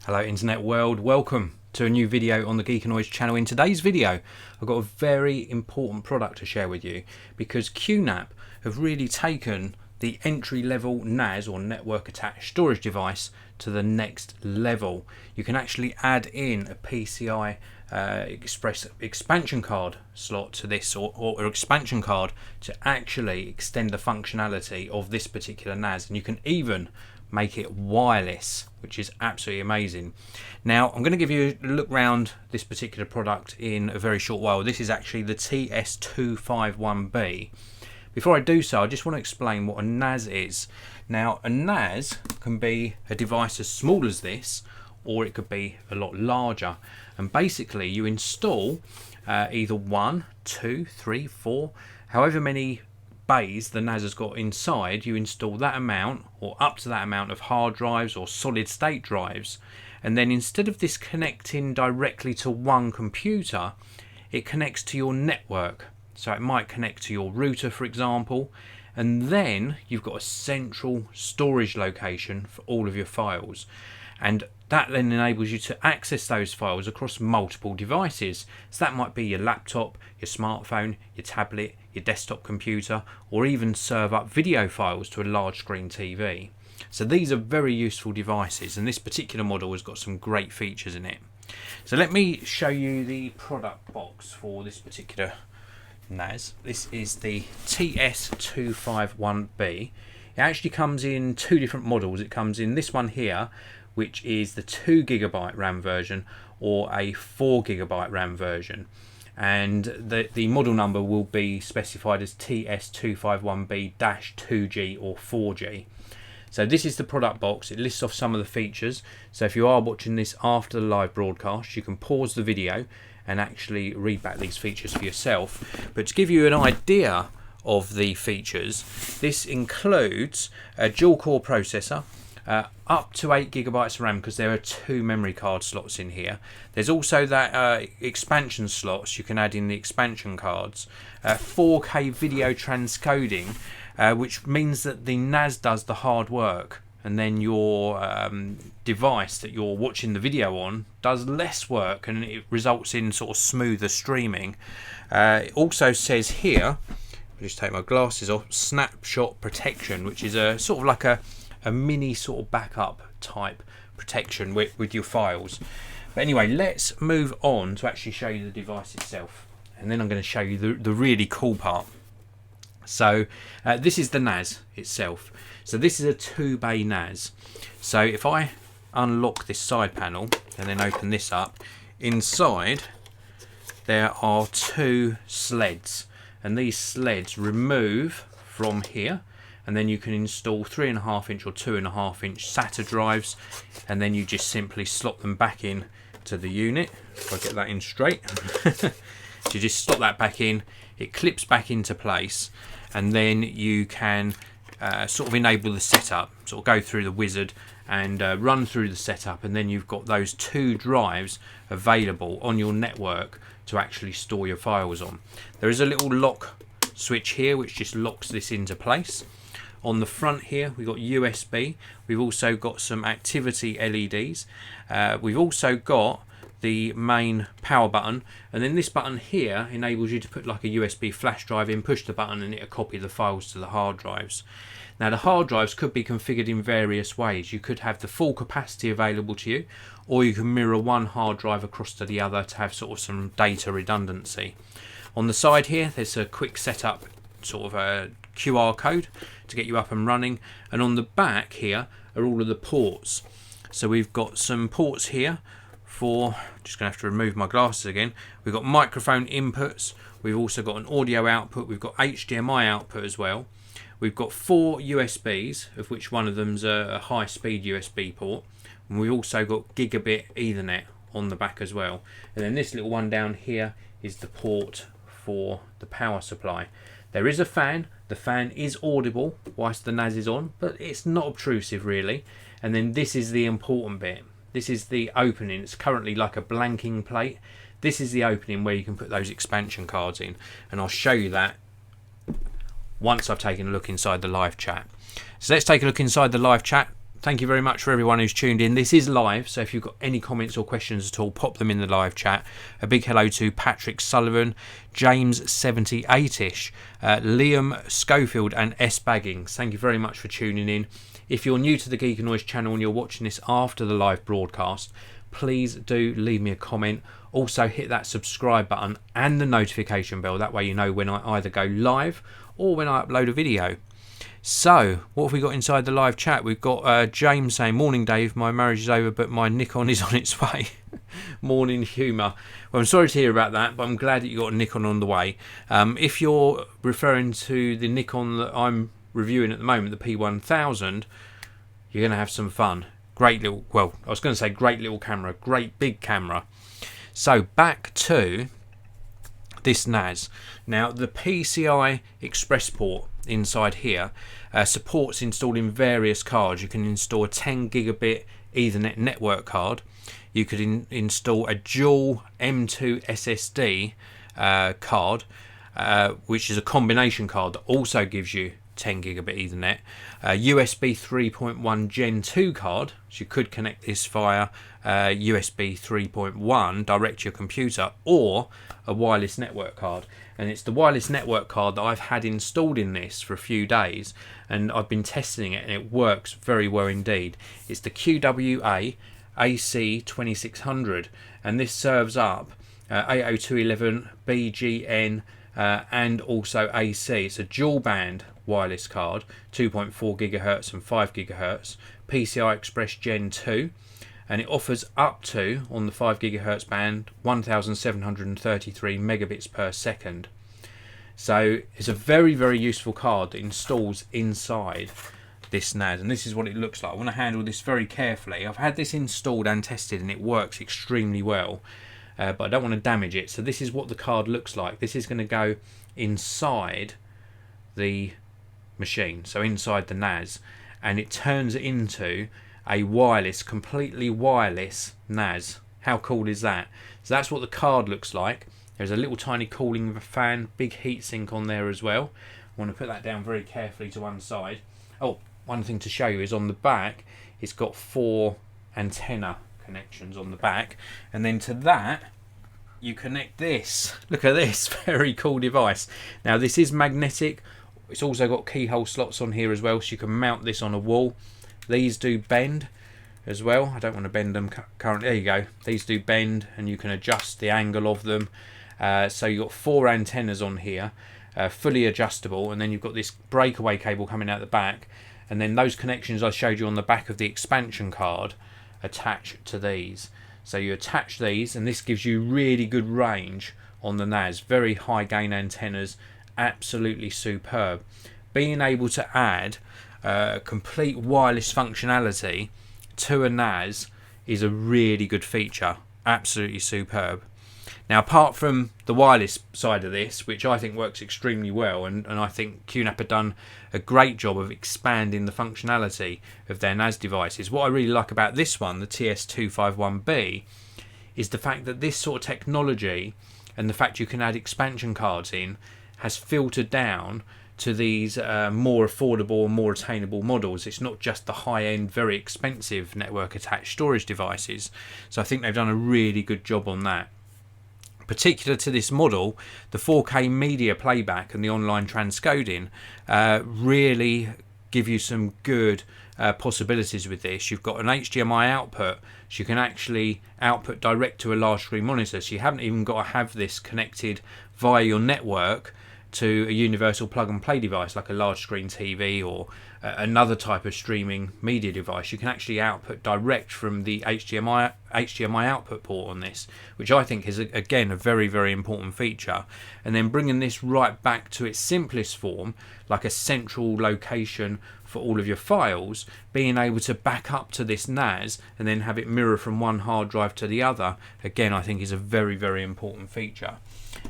Hello internet world, welcome to a new video on the Geekanoids channel. In today's video I've got a very important product to share with you because QNAP have really taken the entry-level NAS or network attached storage device to the next level. You can actually add in a PCI Express expansion card slot to this or expansion card to actually extend the functionality of this particular NAS, and you can even make it wireless, which is absolutely amazing. Now I'm going to give you a look round this particular product in a very short while. This is actually the TS-251B. Before I do so, I just want to explain what a NAS is. Now a NAS can be a device as small as this, or it could be a lot larger, and basically you install either 1, 2, 3, 4, however many bays the NAS has got inside. You install that amount or up to that amount of hard drives or solid state drives, and then instead of this connecting directly to one computer, it connects to your network. So it might connect to your router, for example, and then you've got a central storage location for all of your files, and that then enables you to access those files across multiple devices. So that might be your laptop, your smartphone, your tablet, your desktop computer, or even serve up video files to a large screen TV. So these are very useful devices, and this particular model has got some great features in it. So let me show you the product box for this particular NAS. This is the TS-251B. It actually comes in two different models. It comes in this one here, which is the 2 GB RAM version, or a 4 GB RAM version, and the model number will be specified as TS-251B-2G or 4G. So this is the product box. It lists off some of the features, so if you are watching this after the live broadcast, you can pause the video and actually read back these features for yourself. But to give you an idea of the features, this includes a dual core processor, up to 8 GB of RAM, because there are 2 memory card slots in here. There's also that expansion slots. You can add in the expansion cards. 4K video transcoding, which means that the NAS does the hard work, and then your device that you're watching the video on does less work, and it results in sort of smoother streaming. It also says here, I'll just take my glasses off, snapshot protection, which is a sort of like a mini sort of backup type protection with your files. But anyway, let's move on to actually show you the device itself, and then I'm going to show you the really cool part. So this is the NAS itself. So this is a 2-bay NAS. So if I unlock this side panel and then open this up, inside there are 2 sleds, and these sleds remove from here, and then you can install 3.5-inch or 2.5-inch SATA drives, and then you just simply slot them back in to the unit. If I get that in straight, so you just slot that back in, it clips back into place, and then you can sort of enable the setup, sort of go through the wizard and run through the setup, and then you've got those 2 drives available on your network to actually store your files on. There is a little lock switch here which just locks this into place. On the front here we've got USB, we've also got some activity LEDs, we've also got the main power button, and then this button here enables you to put like a USB flash drive in, push the button and it'll copy the files to the hard drives. Now the hard drives could be configured in various ways. You could have the full capacity available to you, or you can mirror one hard drive across to the other to have sort of some data redundancy. On the side here there's a quick setup sort of a QR code to get you up and running, and on the back here are all of the ports. So we've got some ports here for, just going to have to remove my glasses again, we've got microphone inputs, we've also got an audio output, we've got HDMI output as well, we've got 4 USBs, of which one of them's a high speed USB port, and we've also got gigabit Ethernet on the back as well, and then this little one down here is the port for the power supply. There is a fan. The fan is audible whilst the NAS is on, but it's not obtrusive really. And then this is the important bit. This is the opening. It's currently like a blanking plate. This is the opening where you can put those expansion cards in, and I'll show you that once I've taken a look inside the live chat. So let's take a look inside the live chat. thank you very much for everyone who's tuned in. This is live, so if you've got any comments or questions at all, pop them in the live chat. A big hello to Patrick Sullivan, James78ish, Liam Schofield and S Baggings. Thank you very much for tuning in. If you're new to the Geekanoids channel and you're watching this after the live broadcast, please do leave me a comment. Also hit that subscribe button and the notification bell. That way you know when I either go live or when I upload a video. So, what have we got inside the live chat? We've got James saying, "Morning Dave, my marriage is over but my Nikon is on its way." Morning humour. Well, I'm sorry to hear about that, but I'm glad that you got a Nikon on the way. If you're referring to the Nikon that I'm reviewing at the moment, the P1000, you're going to have some fun. Great little, well, I was going to say great little camera, great big camera. So, back to this NAS. Now, the PCI Express port inside here supports installing various cards. You can install a 10 gigabit Ethernet network card. You could install a dual M.2 SSD card, which is a combination card that also gives you 10 gigabit Ethernet, USB 3.1 Gen 2 card, so you could connect this via USB 3.1 direct to your computer, or a wireless network card. And it's the wireless network card that I've had installed in this for a few days, and I've been testing it and it works very well indeed. It's the QWA-AC2600, and this serves up 802.11 BGN and also AC. It's a dual band wireless card, 2.4 gigahertz and 5 gigahertz, PCI Express Gen 2, and it offers up to, on the 5 gigahertz band, 1733 megabits per second. So it's a very, very useful card that installs inside this NAS, and this is what it looks like. I want to handle this very carefully. I've had this installed and tested and it works extremely well, but I don't want to damage it. So this is what the card looks like. This is going to go inside the machine, so inside the NAS, and it turns it into a wireless, completely wireless NAS. How cool is that? So that's what the card looks like. There's a little tiny cooling fan, big heatsink on there as well. I want to put that down very carefully to one side. Oh, one thing to show you is on the back, it's got 4 antenna connections on the back, and then to that you connect this. Look at this, very cool device. Now this is magnetic. It's also got keyhole slots on here as well, so you can mount this on a wall. These do bend as well. I don't want to bend them currently. There you go. These do bend, and you can adjust the angle of them. So you've got 4 antennas on here, fully adjustable, and then you've got this breakaway cable coming out the back, and then those connections I showed you on the back of the expansion card attach to these. So you attach these, and this gives you really good range on the NAS. Very high gain antennas, absolutely superb. Being able to add complete wireless functionality to a NAS is a really good feature. Absolutely superb. Now, apart from the wireless side of this, which I think works extremely well, and I think QNAP have done a great job of expanding the functionality of their NAS devices, what I really like about this one, the TS-251B, is the fact that this sort of technology and the fact you can add expansion cards in has filtered down to these more affordable and more attainable models. It's not just the high-end, very expensive network attached storage devices. So I think they've done a really good job on that. Particular to this model, the 4K media playback and the online transcoding really give you some good possibilities with this. You've got an HDMI output, so you can actually output direct to a large screen monitor, so you haven't even got to have this connected via your network to a universal plug and play device like a large screen TV or another type of streaming media device. You can actually output direct from the HDMI output port on this, which I think is again a very, very important feature. And then bringing this right back to its simplest form, like a central location for all of your files, being able to back up to this NAS and then have it mirror from one hard drive to the other, again I think is a very, very important feature.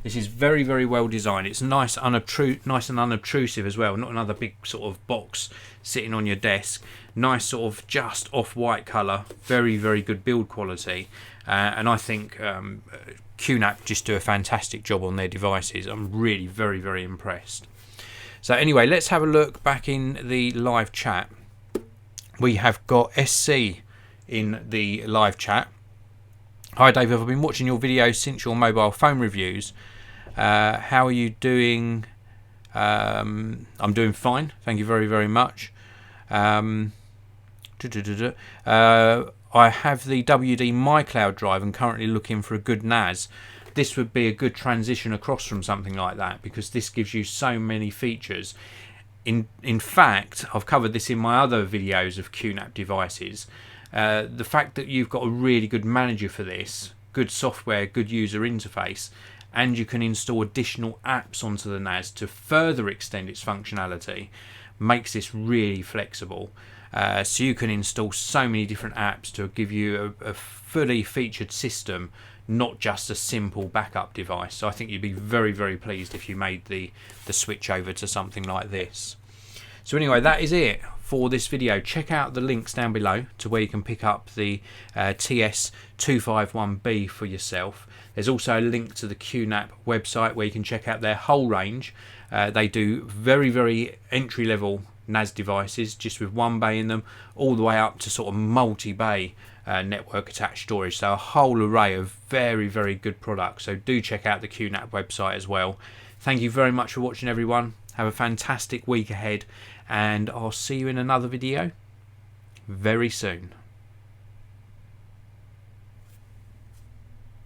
This is very, very well designed. It's nice and unobtrusive as well. Not another big sort of box sitting on your desk. Nice sort of just off-white colour. Very, very good build quality. And I think QNAP just do a fantastic job on their devices. I'm really very, very impressed. So anyway, let's have a look back in the live chat. we have got SC in the live chat. Hi Dave, I've been watching your videos since your mobile phone reviews. How are you doing? I'm doing fine, thank you very, very much. I have the WD MyCloud drive and currently looking for a good NAS. This would be a good transition across from something like that, because this gives you so many features. In fact, I've covered this in my other videos of QNAP devices. The fact that you've got a really good manager for this, good software, good user interface, and you can install additional apps onto the NAS to further extend its functionality, makes this really flexible. So you can install so many different apps to give you a fully featured system, not just a simple backup device. So I think you'd be very, very pleased if you made the switch over to something like this. So anyway, that is it for this video. Check out the links down below to where you can pick up the TS-251B for yourself. There's also a link to the QNAP website where you can check out their whole range. They do very, very entry-level NAS devices just with one bay in them, all the way up to sort of multi-bay network attached storage. So a whole array of very, very good products. So do check out the QNAP website as well. Thank you very much for watching, everyone. Have a fantastic week ahead, and I'll see you in another video very soon.